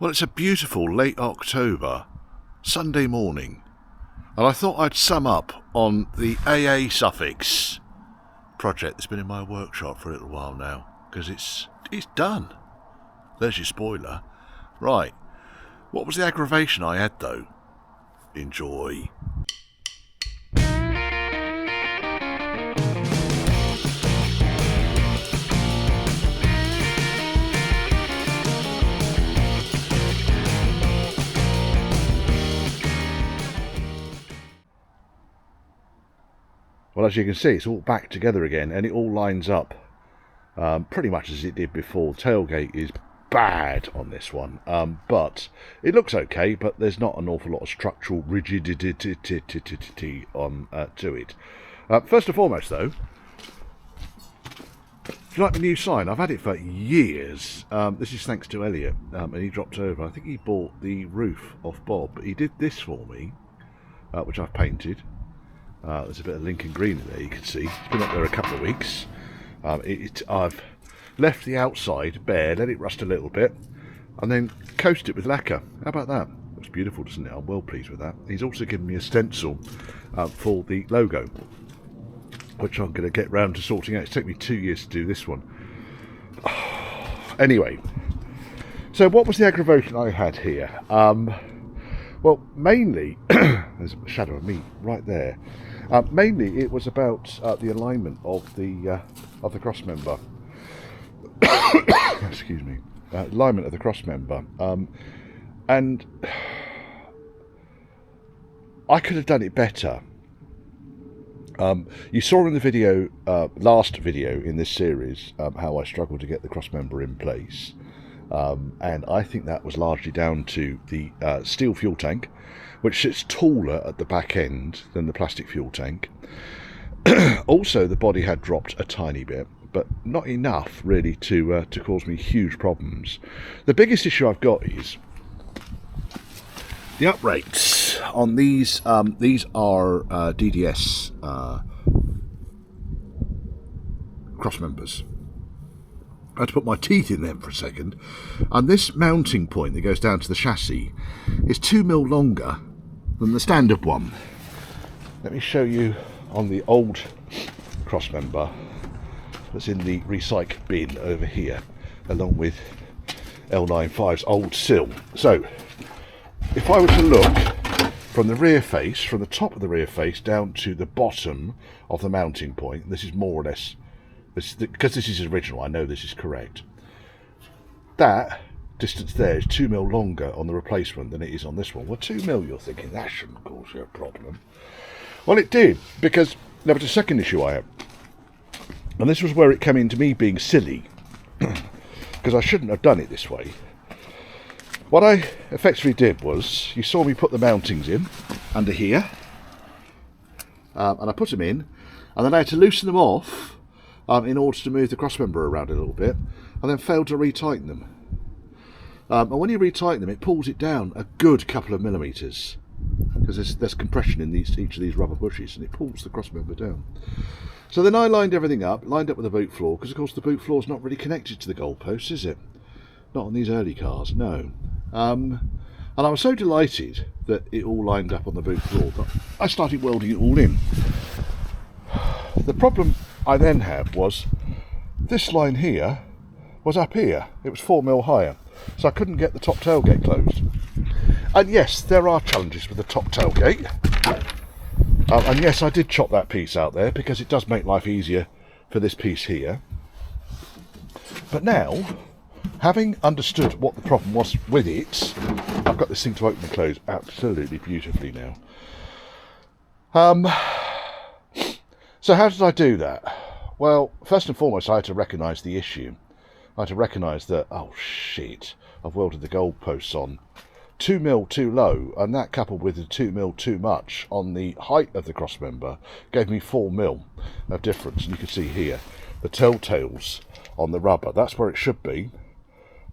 Well, it's a beautiful late October Sunday morning, and I thought I'd sum up on the AA Suffix project that's been in my workshop for a little while now, because it's done. There's your spoiler. Right, what was the aggravation I had though? Enjoy. Well, as you can see, it's all back together again, and it all lines up pretty much as it did before. Tailgate is bad on this one, but it looks okay, but there's not an awful lot of structural rigidity on to it. First and foremost, though, if you like the new sign, I've had it for years. This is thanks to Elliot, and he dropped over. I think he bought the roof off Bob, but he did this for me, which I've painted. There's a bit of Lincoln green in there, you can see. It's been up there a couple of weeks. I've left the outside bare, let it rust a little bit, and then coast it with lacquer. How about that? Looks beautiful, doesn't it? I'm well pleased with that. He's also given me a stencil for the logo, which I'm going to get round to sorting out. It's taken me 2 years to do this one. Anyway, so what was the aggravation I had here? Well, mainly, there's a shadow of me right there. Mainly, it was about the alignment of the Crossmember. Excuse me. Alignment of the Crossmember, and I could have done it better. You saw in the video, last video in this series, how I struggled to get the Crossmember in place. And I think that was largely down to the steel fuel tank, which sits taller at the back end than the plastic fuel tank. Also, the body had dropped a tiny bit, but not enough really to cause me huge problems. The biggest issue I've got is the uprates on these. These are DDS Crossmembers. I had to put my teeth in them for a second, and this mounting point that goes down to the chassis is 2mm longer than the standard one. Let me show you on the old Crossmember that's in the recycle bin over here, along with L95's old sill. So if I were to look from the rear face, from the top of the rear face down to the bottom of the mounting point, this is more or less, because this is original, I know this is correct. That distance there is 2mm longer on the replacement than it is on this one. Well, 2mm, you're thinking, that shouldn't cause you a problem. Well, it did, because there was a second issue I had. And this was where it came into me being silly, because I shouldn't have done it this way. What I effectively did was, you saw me put the mountings in, under here, and I put them in, and then I had to loosen them off, in order to move the Crossmember around a little bit, and then failed to retighten them. And when you retighten them, it pulls it down a good couple of millimetres, because there's compression in each of these rubber bushes, and it pulls the Crossmember down. So then I lined everything up, lined up with the boot floor, because of course the boot floor is not really connected to the goalposts, is it? Not on these early cars, no. And I was so delighted that it all lined up on the boot floor that I started welding it all in. The problem I then had was this line here was up here. It was 4mm higher, so I couldn't get the top tailgate closed. And yes, there are challenges with the top tailgate. And yes, I did chop that piece out there because it does make life easier for this piece here. But now, having understood what the problem was with it, I've got this thing to open and close absolutely beautifully now. So how did I do that? Well, first and foremost, I had to recognise the issue. I had to recognise that, oh shit, I've welded the goalposts on 2mm too low, and that coupled with the 2mm too much on the height of the Crossmember gave me 4mm of difference. And you can see here the telltales on the rubber. That's where it should be,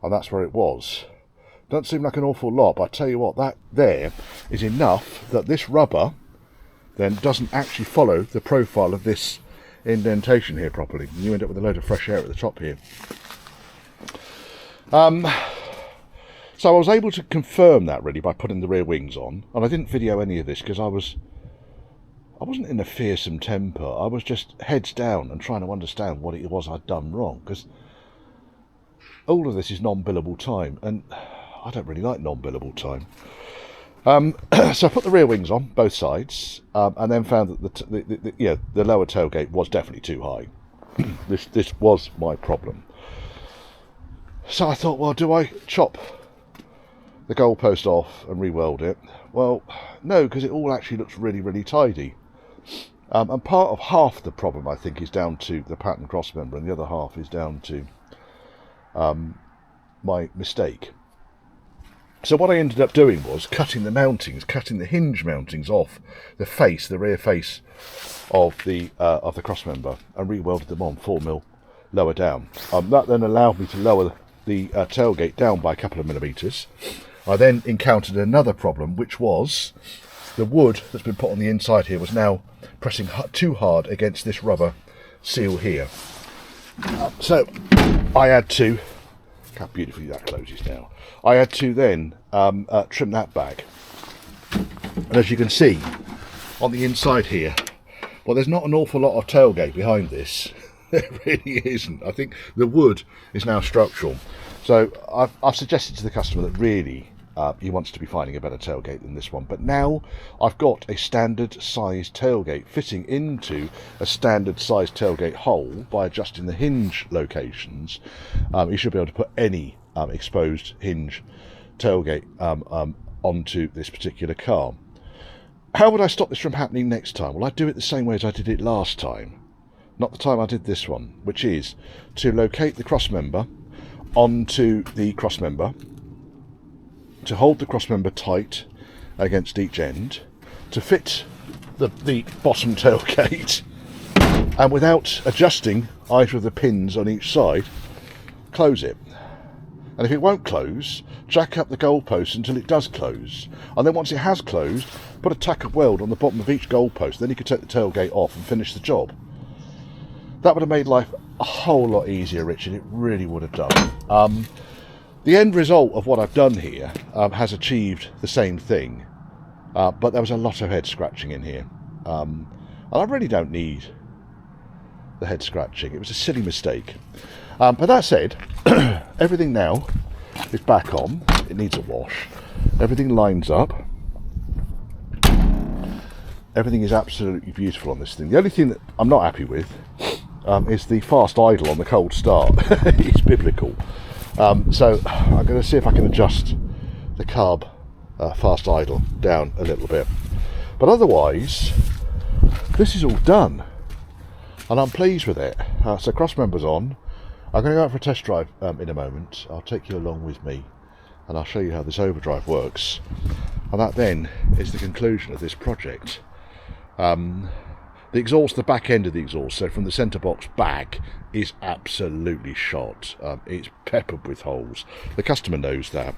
and that's where it was. Doesn't seem like an awful lot, but I tell you what, that there is enough that this rubber then doesn't actually follow the profile of this indentation here properly, and you end up with a load of fresh air at the top here. So I was able to confirm that really by putting the rear wings on, and I didn't video any of this because I wasn't in a fearsome temper. I was just heads down and trying to understand what it was I'd done wrong, because all of this is non-billable time, and I don't really like non-billable time. So I put the rear wings on both sides, and then found that the lower tailgate was definitely too high. This was my problem. So I thought, well, do I chop the goalpost off and re-weld it? Well, no, because it all actually looks really, really tidy. And part of half the problem, I think, is down to the pattern crossmember, and the other half is down to my mistake. So what I ended up doing was cutting the hinge mountings off the rear face of the crossmember, and re-welded them on 4mm lower down. That then allowed me to lower the tailgate down by a couple of millimetres. I then encountered another problem, which was the wood that's been put on the inside here was now pressing too hard against this rubber seal here. So I had to, look how beautifully that closes now. I had to then trim that back. And as you can see on the inside here, well, there's not an awful lot of tailgate behind this. There really isn't. I think the wood is now structural. So I've suggested to the customer that really he wants to be finding a better tailgate than this one. But now I've got a standard size tailgate fitting into a standard size tailgate hole by adjusting the hinge locations. You should be able to put any exposed hinge tailgate onto this particular car. How would I stop this from happening next time? Well, I'd do it the same way as I did it last time. Not the time I did this one, which is to locate the crossmember onto the crossmember, to hold the crossmember tight against each end, to fit the bottom tailgate, and without adjusting either of the pins on each side, close it. And if it won't close, jack up the goalpost until it does close. And then once it has closed, put a tack of weld on the bottom of each goalpost. Then you could take the tailgate off and finish the job. That would have made life a whole lot easier, Richard. It really would have done. The end result of what I've done here has achieved the same thing. But there was a lot of head scratching in here. And I really don't need the head scratching. It was a silly mistake. But that said, everything now is back on. It needs a wash. Everything lines up. Everything is absolutely beautiful on this thing. The only thing that I'm not happy with is the fast idle on the cold start. It's biblical. So I'm going to see if I can adjust the carb fast idle down a little bit. But otherwise, this is all done. And I'm pleased with it. So crossmember's on. I'm going to go out for a test drive in a moment. I'll take you along with me and I'll show you how this overdrive works. And that then is the conclusion of this project. The exhaust, the back end of the exhaust, so from the centre box back, is absolutely shot. It's peppered with holes. The customer knows that.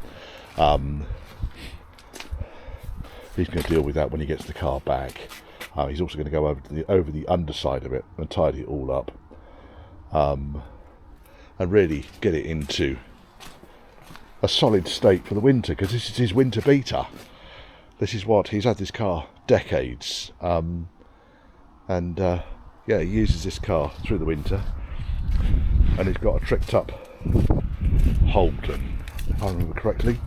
He's going to deal with that when he gets the car back. He's also going to go over the underside of it and tidy it all up. And really get it into a solid state for the winter, because this is his winter beater. This is what he's had this car decades, yeah, he uses this car through the winter, and he's got a tricked up Holden, if I remember correctly,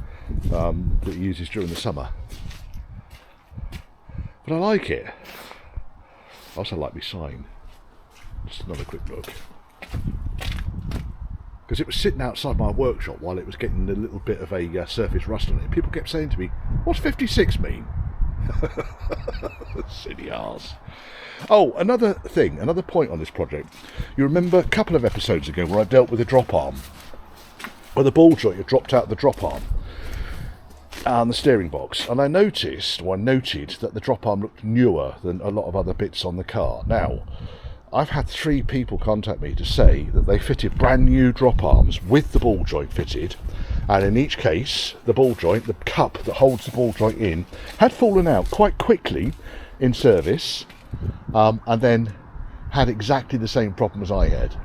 that he uses during the summer. But I like it. I also like my sign. Just another quick look. Because it was sitting outside my workshop while it was getting a little bit of a surface rust on it. People kept saying to me, what's 56 mean? Silly arse. Oh, another thing, another point on this project. You remember a couple of episodes ago where I dealt with a drop arm, where the ball joint had dropped out the drop arm and the steering box. And I noted that the drop arm looked newer than a lot of other bits on the car. Now, I've had 3 people contact me to say that they fitted brand new drop arms with the ball joint fitted, and in each case the ball joint, the cup that holds the ball joint in, had fallen out quite quickly in service, and then had exactly the same problem as I had.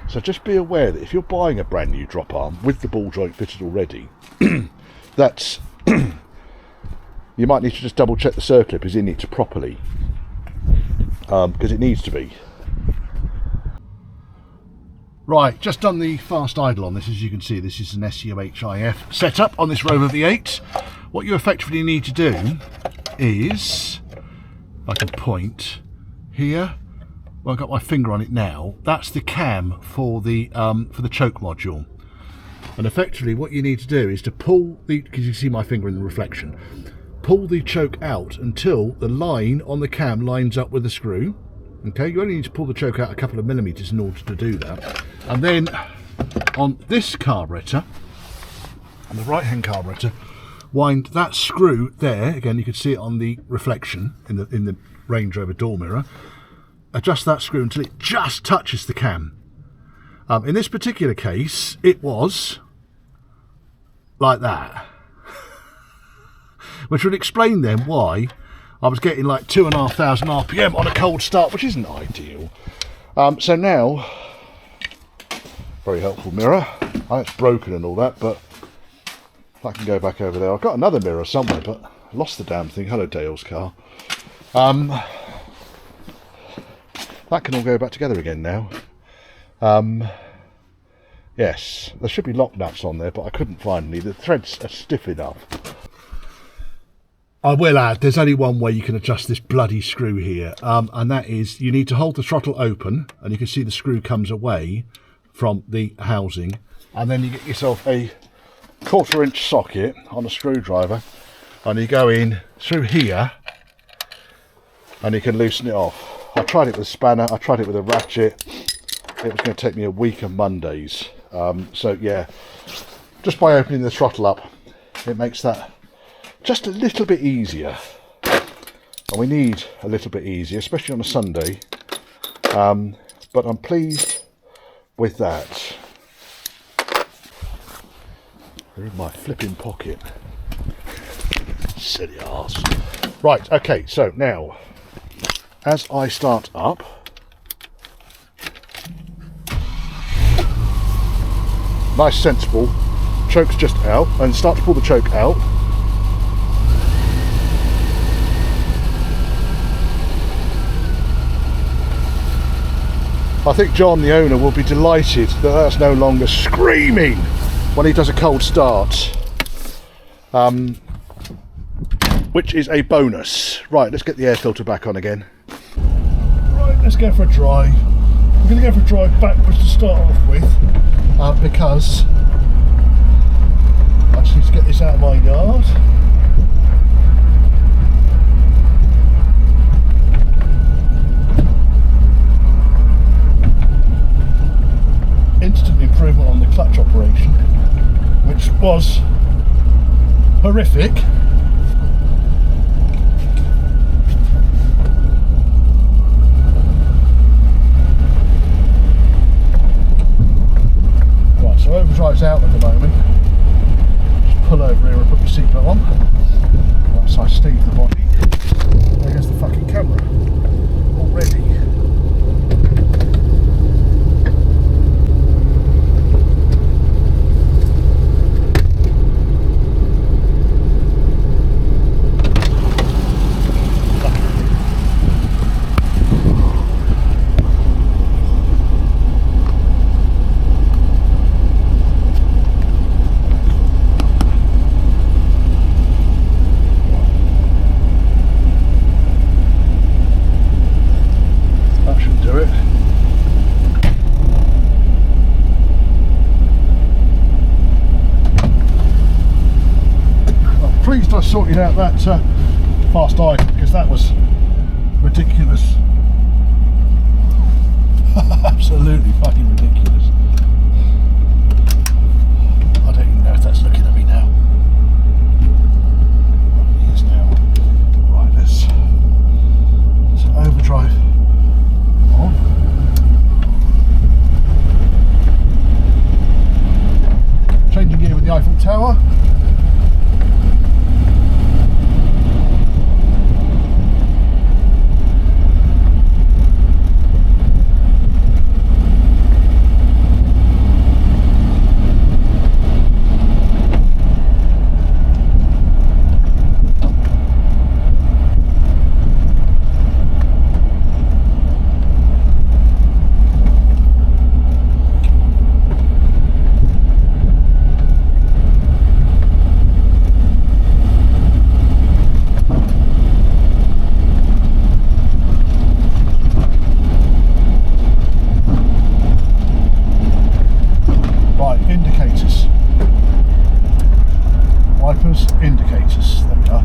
So just be aware that if you're buying a brand new drop arm with the ball joint fitted already, that's you might need to just double check the circlip is in it properly, because it needs to be. Right, just done the fast idle on this. As you can see, this is an SUHIF setup on this Rover V8. What you effectively need to do is, I can point here, well, I've got my finger on it now, that's the cam for the choke module. And effectively what you need to do is to pull the, because you see my finger in the reflection, pull the choke out until the line on the cam lines up with the screw. Okay, you only need to pull the choke out a couple of millimeters in order to do that. And then on this carburetor, on the right hand carburetor, wind that screw there, again you can see it on the reflection in the Range Rover door mirror, adjust that screw until it just touches the cam. In this particular case it was like that, which would explain then why I was getting like 2,500 RPM on a cold start, which isn't ideal. So now, very helpful mirror. I know it's broken and all that, but I can go back over there. I've got another mirror somewhere, but I lost the damn thing. Hello, Dale's car. That can all go back together again now. Yes, there should be lock nuts on there, but I couldn't find any. The threads are stiff enough. I will add, there's only one way you can adjust this bloody screw here, and that is you need to hold the throttle open, and you can see the screw comes away from the housing, and then you get yourself a 1/4 inch socket on a screwdriver, and you go in through here, and you can loosen it off. I tried it with a spanner, I tried it with a ratchet. It was going to take me a week of Mondays. So yeah, just by opening the throttle up, it makes that just a little bit easier, and we need a little bit easier, especially on a Sunday, but I'm pleased with that. They're in my flipping pocket. Silly arse. Right, okay, so now as I start up, nice sensible, choke's just out, and start to pull the choke out. I think John, the owner, will be delighted that that's no longer screaming when he does a cold start, which is a bonus. Right, let's get the air filter back on again. Right, let's go for a drive. I'm going to go for a drive backwards to start off with, because I just need to get this out of my yard. Instant improvement on the clutch operation, which was horrific. Right, so overdrive's out at the moment. Just pull over here and put your seatbelt on. Right, so I Steve the body. There's the fucking camera already. Sorted out that fast idle, because that was ridiculous. Absolutely fucking ridiculous. I don't even know if that's looking at me now. It is now. Right, let's overdrive on. Changing gear with the Eiffel Tower. indicators. Wipers, indicators, there we are.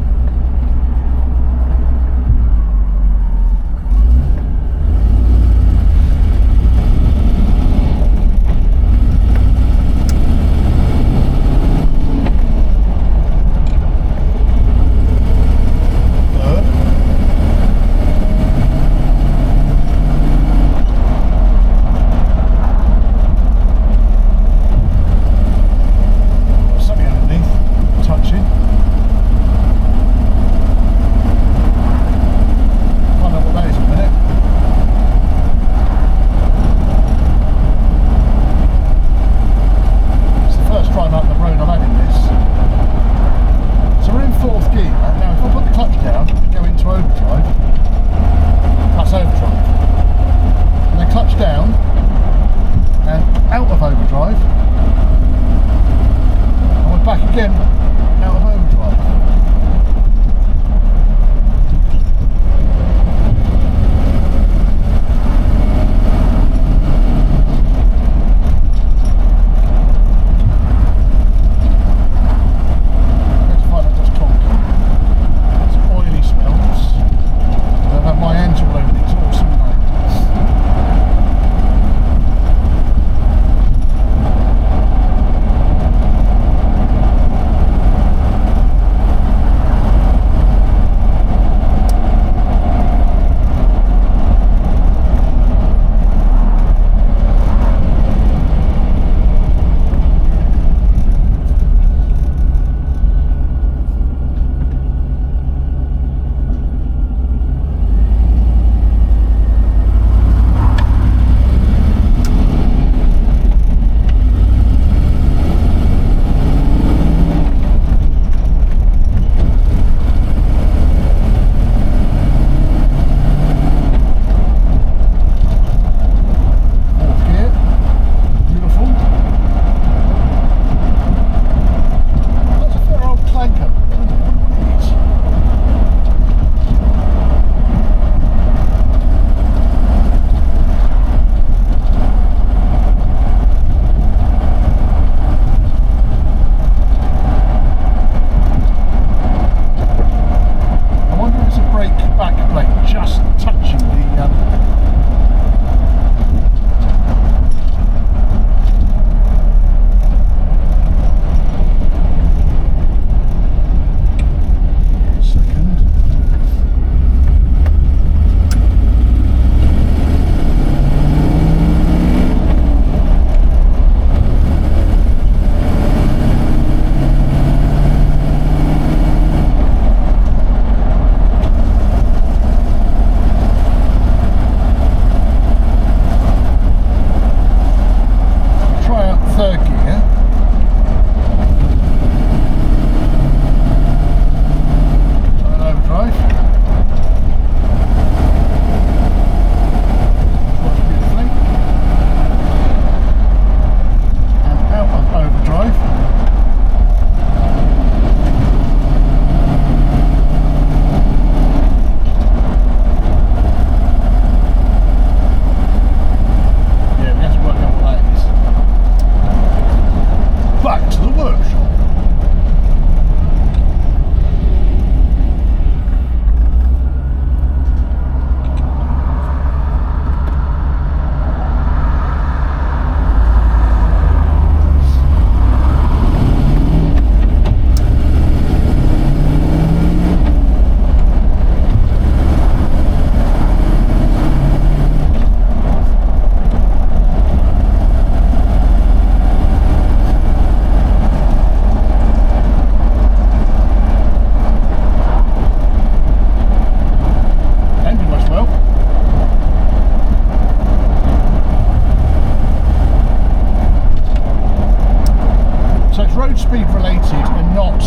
speed related and not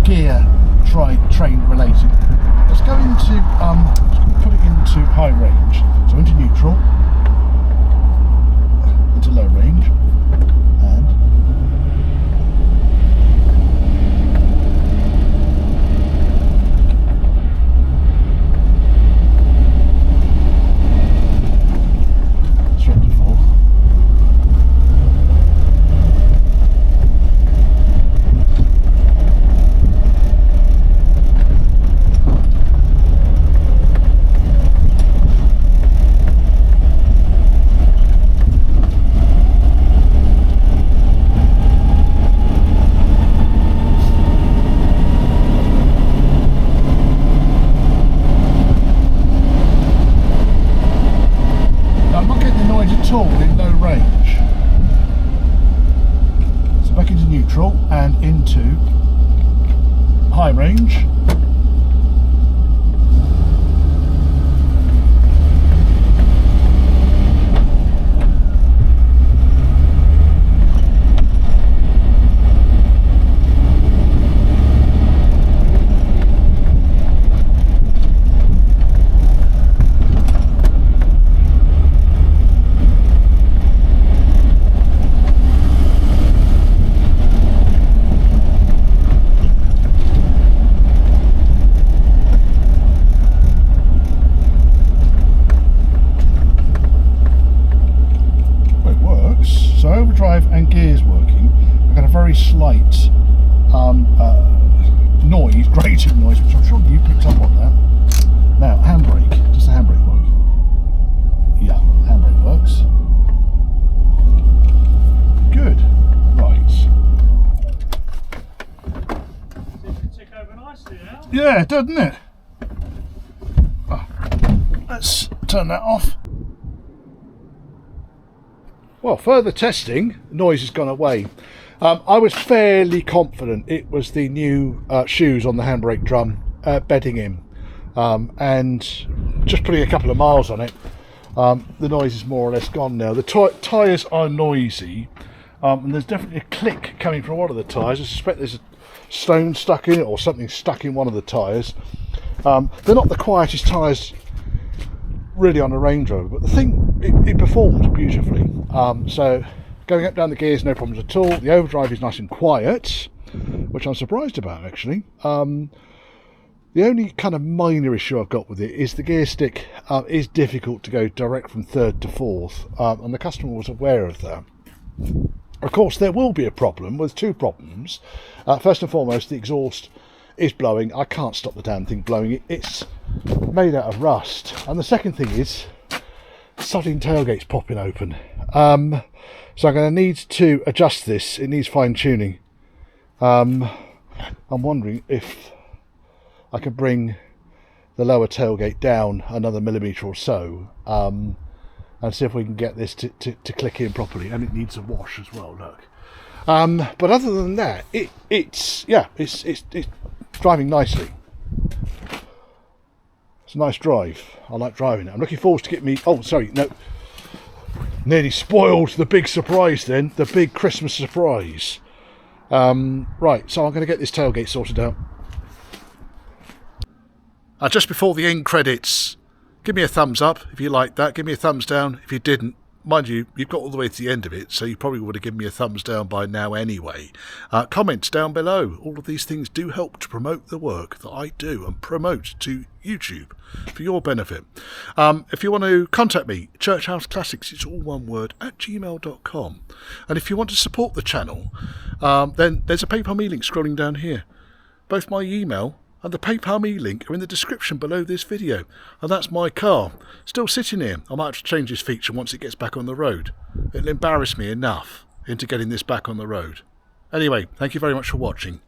gear train related. Let's go into put it into high range, so into neutral, into low range, and straight to full. neutral and into high range. So overdrive and gears working. I've got a very slight noise, grating noise, which I'm sure you picked up on that. Now, handbrake. Does the handbrake work? Yeah, handbrake works. Good. Right. Seems to tick over nicely now. Yeah, doesn't it? Oh, let's turn that off. Well, further testing, noise has gone away. I was fairly confident it was the new shoes on the handbrake drum bedding in, and just putting a couple of miles on it, the noise is more or less gone now. The tyres are noisy, and there's definitely a click coming from one of the tyres. I suspect there's a stone stuck in it or something stuck in one of the tyres. They're not the quietest tyres really on a Range Rover, but the thing, it performs beautifully. So going up down the gears, no problems at all. The overdrive is nice and quiet, which I'm surprised about actually. The only kind of minor issue I've got with it is the gear stick is difficult to go direct from third to fourth, and the customer was aware of that. Of course, there will be a problem with two problems. First and foremost, the exhaust is blowing. I can't stop the damn thing blowing. It's made out of rust. And the second thing is sodding tailgate's popping open. So I'm going to need to adjust this. It needs fine tuning. I'm wondering if I could bring the lower tailgate down another millimetre or so, and see if we can get this to click in properly. And it needs a wash as well, look. But other than that, it's driving nicely. It's a nice drive. I like driving it. I'm looking forward to getting me... Oh, sorry, no. Nearly spoiled the big surprise then. The big Christmas surprise. Right, so I'm going to get this tailgate sorted out. Just before the end credits, give me a thumbs up if you liked that. Give me a thumbs down if you didn't. Mind you, you've got all the way to the end of it, so you probably would have given me a thumbs down by now anyway. Comments down below. All of these things do help to promote the work that I do and promote to YouTube for your benefit. If you want to contact me, churchhouseclassics, it's all one word, @gmail.com. And if you want to support the channel, then there's a PayPal me link scrolling down here. Both my email and the PayPal me link are in the description below this video. And that's my car, still sitting here. I might have to change this feature once it gets back on the road. It'll embarrass me enough into getting this back on the road. Anyway, thank you very much for watching.